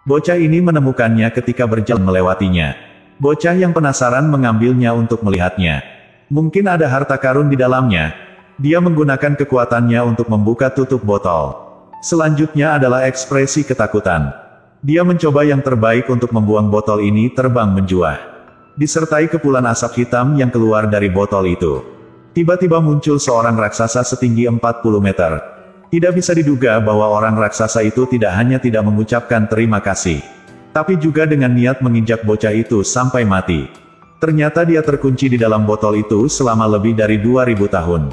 Bocah ini menemukannya ketika berjalan melewatinya. Bocah yang penasaran mengambilnya untuk melihatnya. Mungkin ada harta karun di dalamnya. Dia menggunakan kekuatannya untuk membuka tutup botol. Selanjutnya adalah ekspresi ketakutan. Dia mencoba yang terbaik untuk membuang botol ini terbang menjuah. Disertai kepulan asap hitam yang keluar dari botol itu. Tiba-tiba muncul seorang raksasa setinggi 40 meter. Tidak bisa diduga bahwa orang raksasa itu tidak hanya tidak mengucapkan terima kasih, tapi juga dengan niat menginjak bocah itu sampai mati. Ternyata dia terkunci di dalam botol itu selama lebih dari 2000 tahun.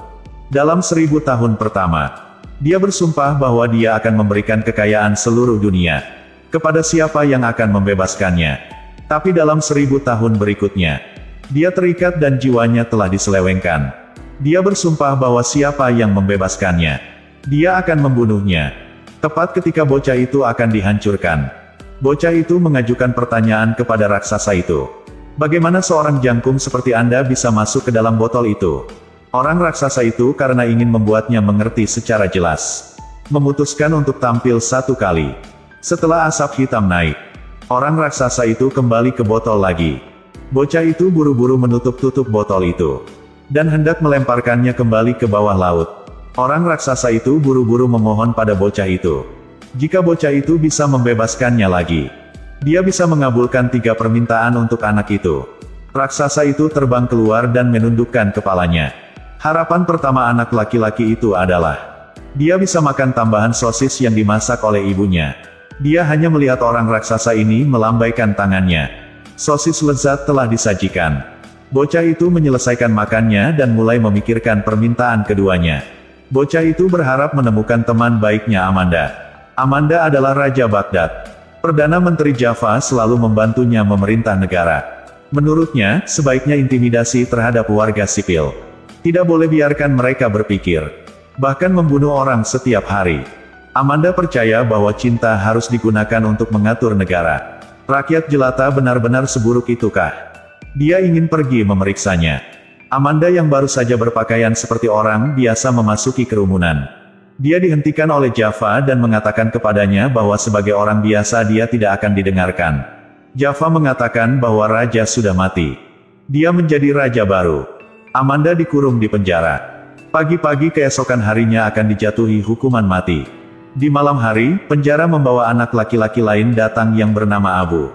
Dalam 1000 tahun pertama, dia bersumpah bahwa dia akan memberikan kekayaan seluruh dunia kepada siapa yang akan membebaskannya. Tapi dalam 1000 tahun berikutnya, dia terikat dan jiwanya telah diselewengkan. Dia bersumpah bahwa siapa yang membebaskannya, dia akan membunuhnya. Tepat ketika bocah itu akan dihancurkan, bocah itu mengajukan pertanyaan kepada raksasa itu. Bagaimana seorang jangkung seperti Anda bisa masuk ke dalam botol itu? Orang raksasa itu karena ingin membuatnya mengerti secara jelas, memutuskan untuk tampil satu kali. Setelah asap hitam naik, orang raksasa itu kembali ke botol lagi. Bocah itu buru-buru menutup tutup botol itu, dan hendak melemparkannya kembali ke bawah laut. Orang raksasa itu buru-buru memohon pada bocah itu. Jika bocah itu bisa membebaskannya lagi, dia bisa mengabulkan 3 permintaan untuk anak itu. Raksasa itu terbang keluar dan menundukkan kepalanya. Harapan pertama anak laki-laki itu adalah, dia bisa makan tambahan sosis yang dimasak oleh ibunya. Dia hanya melihat orang raksasa ini melambaikan tangannya. Sosis lezat telah disajikan. Bocah itu menyelesaikan makannya dan mulai memikirkan permintaan keduanya. Bocah itu berharap menemukan teman baiknya Amanda. Amanda adalah Raja Baghdad. Perdana Menteri Java selalu membantunya memerintah negara. Menurutnya, sebaiknya intimidasi terhadap warga sipil. Tidak boleh biarkan mereka berpikir, bahkan membunuh orang setiap hari. Amanda percaya bahwa cinta harus digunakan untuk mengatur negara. Rakyat jelata benar-benar seburuk itukah? Dia ingin pergi memeriksanya. Amanda yang baru saja berpakaian seperti orang biasa memasuki kerumunan. Dia dihentikan oleh Java dan mengatakan kepadanya bahwa sebagai orang biasa dia tidak akan didengarkan. Java mengatakan bahwa raja sudah mati. Dia menjadi raja baru. Amanda dikurung di penjara. Pagi-pagi keesokan harinya akan dijatuhi hukuman mati. Di malam hari, penjara membawa anak laki-laki lain datang yang bernama Abu.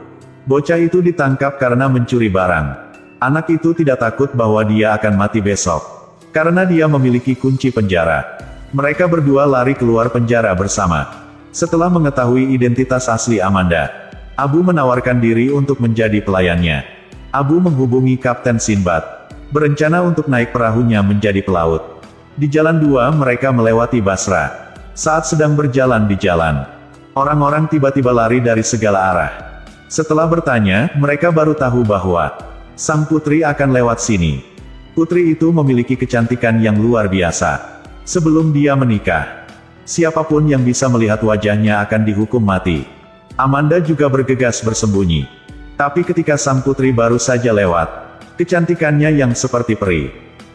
Bocah itu ditangkap karena mencuri barang. Anak itu tidak takut bahwa dia akan mati besok, karena dia memiliki kunci penjara. Mereka berdua lari keluar penjara bersama. Setelah mengetahui identitas asli Amanda, Abu menawarkan diri untuk menjadi pelayannya. Abu menghubungi Kapten Sinbad, berencana untuk naik perahunya menjadi pelaut. Di jalan 2 mereka melewati Basra. Saat sedang berjalan di jalan, orang-orang tiba-tiba lari dari segala arah. Setelah bertanya, mereka baru tahu bahwa sang putri akan lewat sini. Putri itu memiliki kecantikan yang luar biasa. Sebelum dia menikah, siapapun yang bisa melihat wajahnya akan dihukum mati. Amanda juga bergegas bersembunyi. Tapi ketika sang putri baru saja lewat, kecantikannya yang seperti peri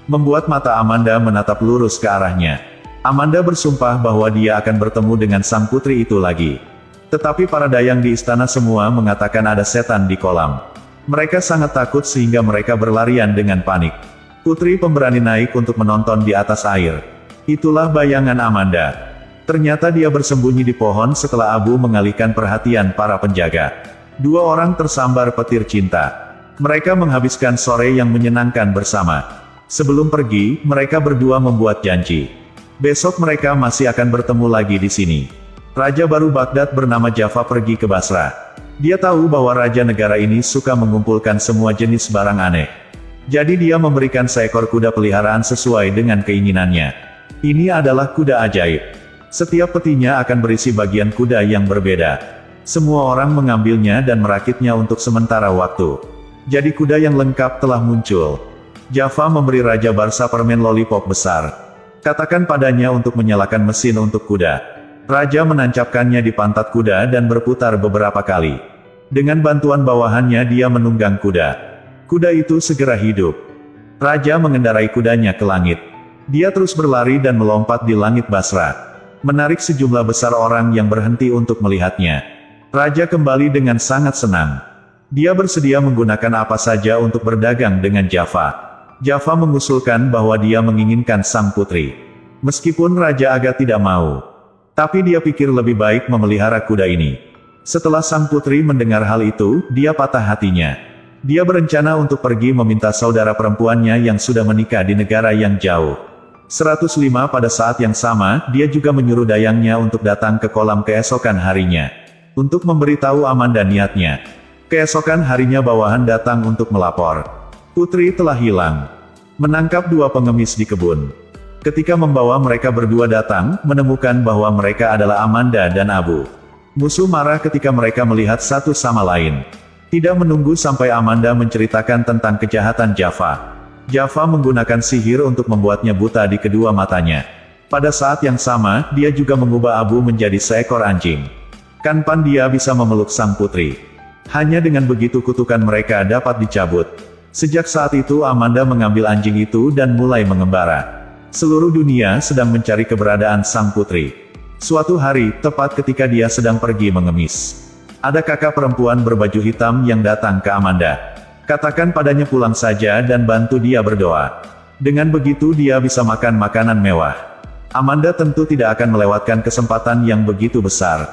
membuat mata Amanda menatap lurus ke arahnya. Amanda bersumpah bahwa dia akan bertemu dengan sang putri itu lagi. Tetapi para dayang di istana semua mengatakan ada setan di kolam. Mereka sangat takut sehingga mereka berlarian dengan panik. Putri pemberani naik untuk menonton di atas air. Itulah bayangan Amanda. Ternyata dia bersembunyi di pohon setelah Abu mengalihkan perhatian para penjaga. 2 orang tersambar petir cinta. Mereka menghabiskan sore yang menyenangkan bersama. Sebelum pergi, mereka berdua membuat janji. Besok mereka masih akan bertemu lagi di sini. Raja baru Baghdad bernama Java pergi ke Basra. Dia tahu bahwa raja negara ini suka mengumpulkan semua jenis barang aneh. Jadi dia memberikan seekor kuda peliharaan sesuai dengan keinginannya. Ini adalah kuda ajaib. Setiap petinya akan berisi bagian kuda yang berbeda. Semua orang mengambilnya dan merakitnya untuk sementara waktu. Jadi kuda yang lengkap telah muncul. Java memberi Raja Barsa permen lollipop besar. Katakan padanya untuk menyalakan mesin untuk kuda. Raja menancapkannya di pantat kuda dan berputar beberapa kali. Dengan bantuan bawahannya dia menunggang kuda. Kuda itu segera hidup. Raja mengendarai kudanya ke langit. Dia terus berlari dan melompat di langit Basra, menarik sejumlah besar orang yang berhenti untuk melihatnya. Raja kembali dengan sangat senang. Dia bersedia menggunakan apa saja untuk berdagang dengan Java. Java mengusulkan bahwa dia menginginkan sang putri. Meskipun Raja agak tidak mau. Tapi dia pikir lebih baik memelihara kuda ini. Setelah sang putri mendengar hal itu, dia patah hatinya. Dia berencana untuk pergi meminta saudara perempuannya yang sudah menikah di negara yang jauh. 105 pada saat yang sama, dia juga menyuruh dayangnya untuk datang ke kolam keesokan harinya. Untuk memberitahu Amanda niatnya. Keesokan harinya bawahan datang untuk melapor. Putri telah hilang. Menangkap dua pengemis di kebun. Ketika membawa mereka berdua datang, menemukan bahwa mereka adalah Amanda dan Abu. Musuh marah ketika mereka melihat satu sama lain. Tidak menunggu sampai Amanda menceritakan tentang kejahatan Java. Java menggunakan sihir untuk membuatnya buta di kedua matanya. Pada saat yang sama, dia juga mengubah Abu menjadi seekor anjing. Kapan dia bisa memeluk sang putri? Hanya dengan begitu kutukan mereka dapat dicabut. Sejak saat itu Amanda mengambil anjing itu dan mulai mengembara. Seluruh dunia sedang mencari keberadaan sang putri. Suatu hari, tepat ketika dia sedang pergi mengemis. Ada kakak perempuan berbaju hitam yang datang ke Amanda. Katakan padanya pulang saja dan bantu dia berdoa. Dengan begitu dia bisa makan makanan mewah. Amanda tentu tidak akan melewatkan kesempatan yang begitu besar.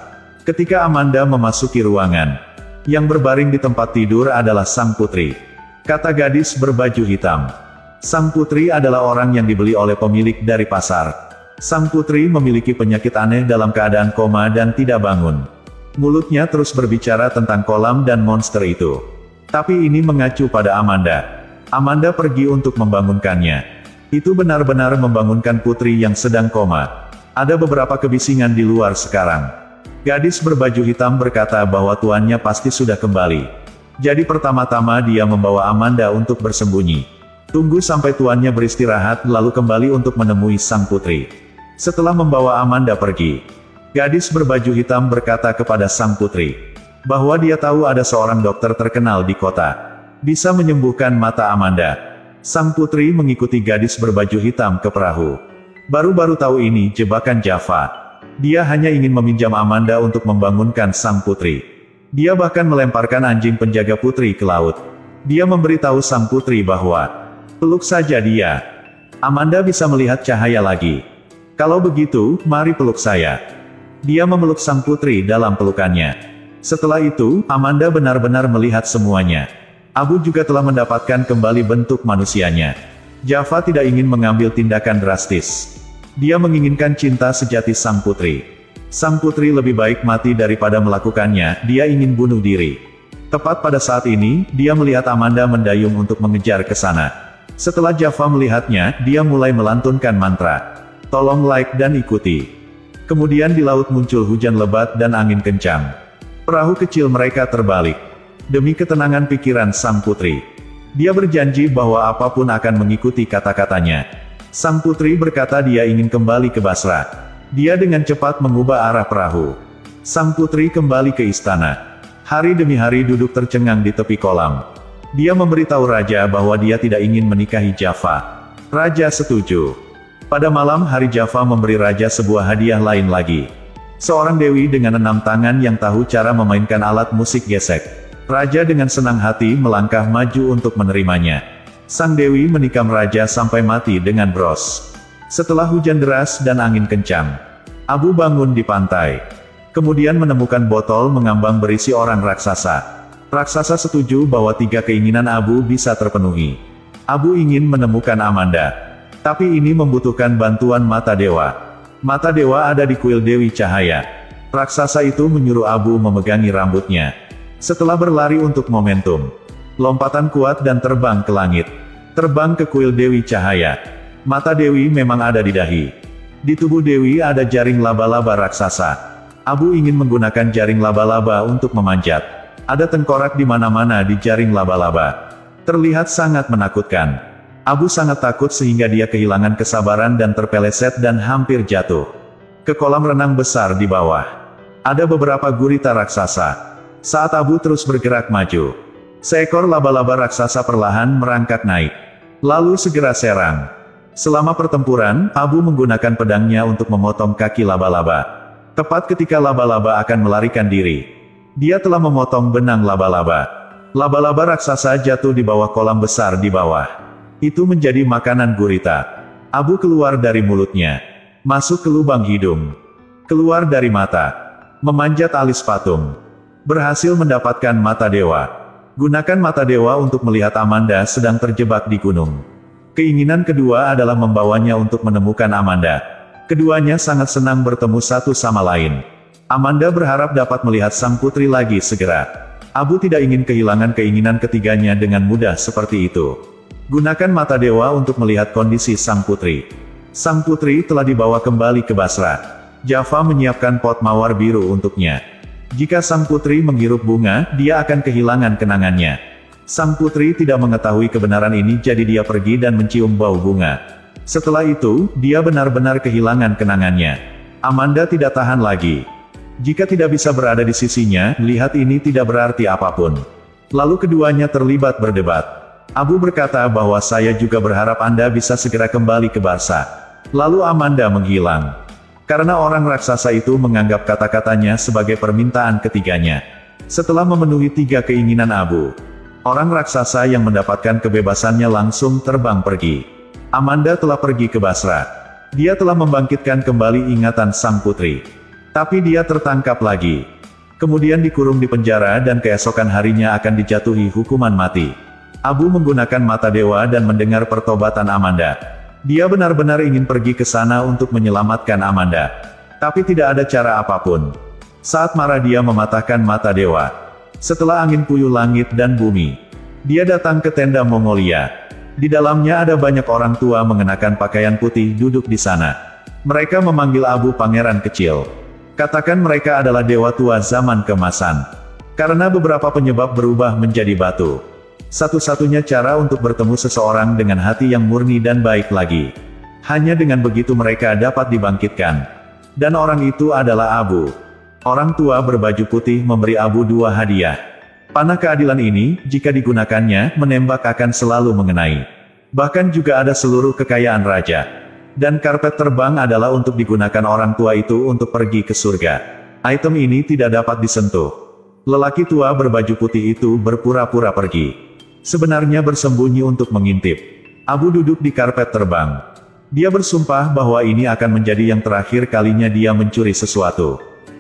Ketika Amanda memasuki ruangan, yang berbaring di tempat tidur adalah sang putri. Kata gadis berbaju hitam. Sang putri adalah orang yang dibeli oleh pemilik dari pasar. Sang putri memiliki penyakit aneh dalam keadaan koma dan tidak bangun. Mulutnya terus berbicara tentang kolam dan monster itu. Tapi ini mengacu pada Amanda. Amanda pergi untuk membangunkannya. Itu benar-benar membangunkan putri yang sedang koma. Ada beberapa kebisingan di luar sekarang. Gadis berbaju hitam berkata bahwa tuannya pasti sudah kembali. Jadi pertama-tama dia membawa Amanda untuk bersembunyi. Tunggu sampai tuannya beristirahat lalu kembali untuk menemui sang putri. Setelah membawa Amanda pergi, gadis berbaju hitam berkata kepada sang putri, bahwa dia tahu ada seorang dokter terkenal di kota. Bisa menyembuhkan mata Amanda. Sang putri mengikuti gadis berbaju hitam ke perahu. Baru-baru tahu ini jebakan Java. Dia hanya ingin meminjam Amanda untuk membangunkan sang putri. Dia bahkan melemparkan anjing penjaga putri ke laut. Dia memberitahu sang putri bahwa, peluk saja dia. Amanda bisa melihat cahaya lagi. Kalau begitu, mari peluk saya. Dia memeluk sang putri dalam pelukannya. Setelah itu, Amanda benar-benar melihat semuanya. Abu juga telah mendapatkan kembali bentuk manusianya. Java tidak ingin mengambil tindakan drastis. Dia menginginkan cinta sejati sang putri. Sang putri lebih baik mati daripada melakukannya, dia ingin bunuh diri. Tepat pada saat ini, dia melihat Amanda mendayung untuk mengejar ke sana. Setelah Java melihatnya, dia mulai melantunkan mantra. Tolong like dan ikuti. Kemudian di laut muncul hujan lebat dan angin kencang. Perahu kecil mereka terbalik. Demi ketenangan pikiran sang putri. Dia berjanji bahwa apapun akan mengikuti kata-katanya. Sang putri berkata dia ingin kembali ke Basra. Dia dengan cepat mengubah arah perahu. Sang putri kembali ke istana. Hari demi hari duduk tercengang di tepi kolam. Dia memberitahu raja bahwa dia tidak ingin menikahi Java. Raja setuju. Pada malam hari Java memberi raja sebuah hadiah lain lagi. Seorang dewi dengan 6 tangan yang tahu cara memainkan alat musik gesek. Raja dengan senang hati melangkah maju untuk menerimanya. Sang dewi menikam raja sampai mati dengan bros. Setelah hujan deras dan angin kencang, Abu bangun di pantai. Kemudian menemukan botol mengambang berisi orang raksasa. Raksasa setuju bahwa 3 keinginan Abu bisa terpenuhi. Abu ingin menemukan Amanda. Tapi ini membutuhkan bantuan mata dewa. Mata dewa ada di kuil Dewi Cahaya. Raksasa itu menyuruh Abu memegangi rambutnya. Setelah berlari untuk momentum, lompatan kuat dan terbang ke langit. Terbang ke kuil Dewi Cahaya. Mata Dewi memang ada di dahi. Di tubuh Dewi ada jaring laba-laba raksasa. Abu ingin menggunakan jaring laba-laba untuk memanjat. Ada tengkorak di mana-mana di jaring laba-laba. Terlihat sangat menakutkan. Abu sangat takut sehingga dia kehilangan kesabaran dan terpeleset dan hampir jatuh ke kolam renang besar di bawah. Ada beberapa gurita raksasa. Saat Abu terus bergerak maju, seekor laba-laba raksasa perlahan merangkak naik. Lalu segera serang. Selama pertempuran, Abu menggunakan pedangnya untuk memotong kaki laba-laba. Tepat ketika laba-laba akan melarikan diri, Dia telah memotong benang laba-laba. Laba-laba raksasa jatuh di bawah kolam besar di bawah. Itu menjadi makanan gurita. Abu keluar dari mulutnya. Masuk ke lubang hidung. Keluar dari mata. Memanjat alis patung. Berhasil mendapatkan mata dewa. Gunakan mata dewa untuk melihat Amanda sedang terjebak di gunung. Keinginan kedua adalah membawanya untuk menemukan Amanda. Keduanya sangat senang bertemu satu sama lain. Amanda berharap dapat melihat sang putri lagi segera. Abu tidak ingin kehilangan keinginan ketiganya dengan mudah seperti itu. Gunakan mata dewa untuk melihat kondisi sang putri. Sang putri telah dibawa kembali ke Basra. Java menyiapkan pot mawar biru untuknya. Jika sang putri menghirup bunga, dia akan kehilangan kenangannya. Sang putri tidak mengetahui kebenaran ini, jadi dia pergi dan mencium bau bunga. Setelah itu, dia benar-benar kehilangan kenangannya. Amanda tidak tahan lagi. Jika tidak bisa berada di sisinya, lihat ini tidak berarti apapun. Lalu keduanya terlibat berdebat. Abu berkata bahwa saya juga berharap Anda bisa segera kembali ke Barca. Lalu Amanda menghilang. Karena orang raksasa itu menganggap kata-katanya sebagai permintaan ketiganya. Setelah memenuhi 3 keinginan Abu, orang raksasa yang mendapatkan kebebasannya langsung terbang pergi. Amanda telah pergi ke Basra. Dia telah membangkitkan kembali ingatan sang putri. Tapi dia tertangkap lagi. Kemudian dikurung di penjara dan keesokan harinya akan dijatuhi hukuman mati. Abu menggunakan mata dewa dan mendengar pertobatan Amanda. Dia benar-benar ingin pergi ke sana untuk menyelamatkan Amanda. Tapi tidak ada cara apapun. Saat marah dia mematahkan mata dewa. Setelah angin puyuh langit dan bumi, dia datang ke tenda Mongolia. Di dalamnya ada banyak orang tua mengenakan pakaian putih duduk di sana. Mereka memanggil Abu pangeran kecil. Katakan mereka adalah dewa tua zaman keemasan. Karena beberapa penyebab berubah menjadi batu. Satu-satunya cara untuk bertemu seseorang dengan hati yang murni dan baik lagi. Hanya dengan begitu mereka dapat dibangkitkan. Dan orang itu adalah Abu. Orang tua berbaju putih memberi Abu 2 hadiah. Panah keadilan ini, jika digunakannya, menembak akan selalu mengenai. Bahkan juga ada seluruh kekayaan raja. Dan karpet terbang adalah untuk digunakan orang tua itu untuk pergi ke surga. Item ini tidak dapat disentuh. Lelaki tua berbaju putih itu berpura-pura pergi. Sebenarnya bersembunyi untuk mengintip. Abu duduk di karpet terbang. Dia bersumpah bahwa ini akan menjadi yang terakhir kalinya dia mencuri sesuatu.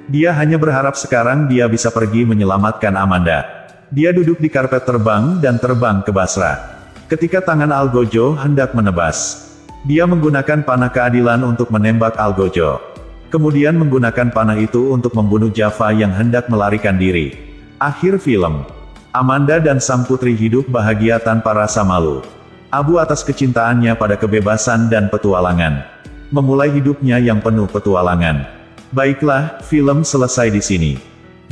Dia hanya berharap sekarang dia bisa pergi menyelamatkan Amanda. Dia duduk di karpet terbang dan terbang ke Basra. Ketika tangan Algojo hendak menebas, dia menggunakan panah keadilan untuk menembak Algojo. Kemudian menggunakan panah itu untuk membunuh Java yang hendak melarikan diri. Akhir film. Amanda dan sang putri hidup bahagia tanpa rasa malu. Abu atas kecintaannya pada kebebasan dan petualangan. Memulai hidupnya yang penuh petualangan. Baiklah, film selesai di sini.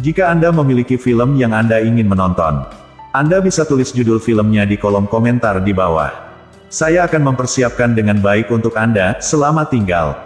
Jika Anda memiliki film yang Anda ingin menonton, Anda bisa tulis judul filmnya di kolom komentar di bawah. Saya akan mempersiapkan dengan baik untuk Anda. Selamat tinggal.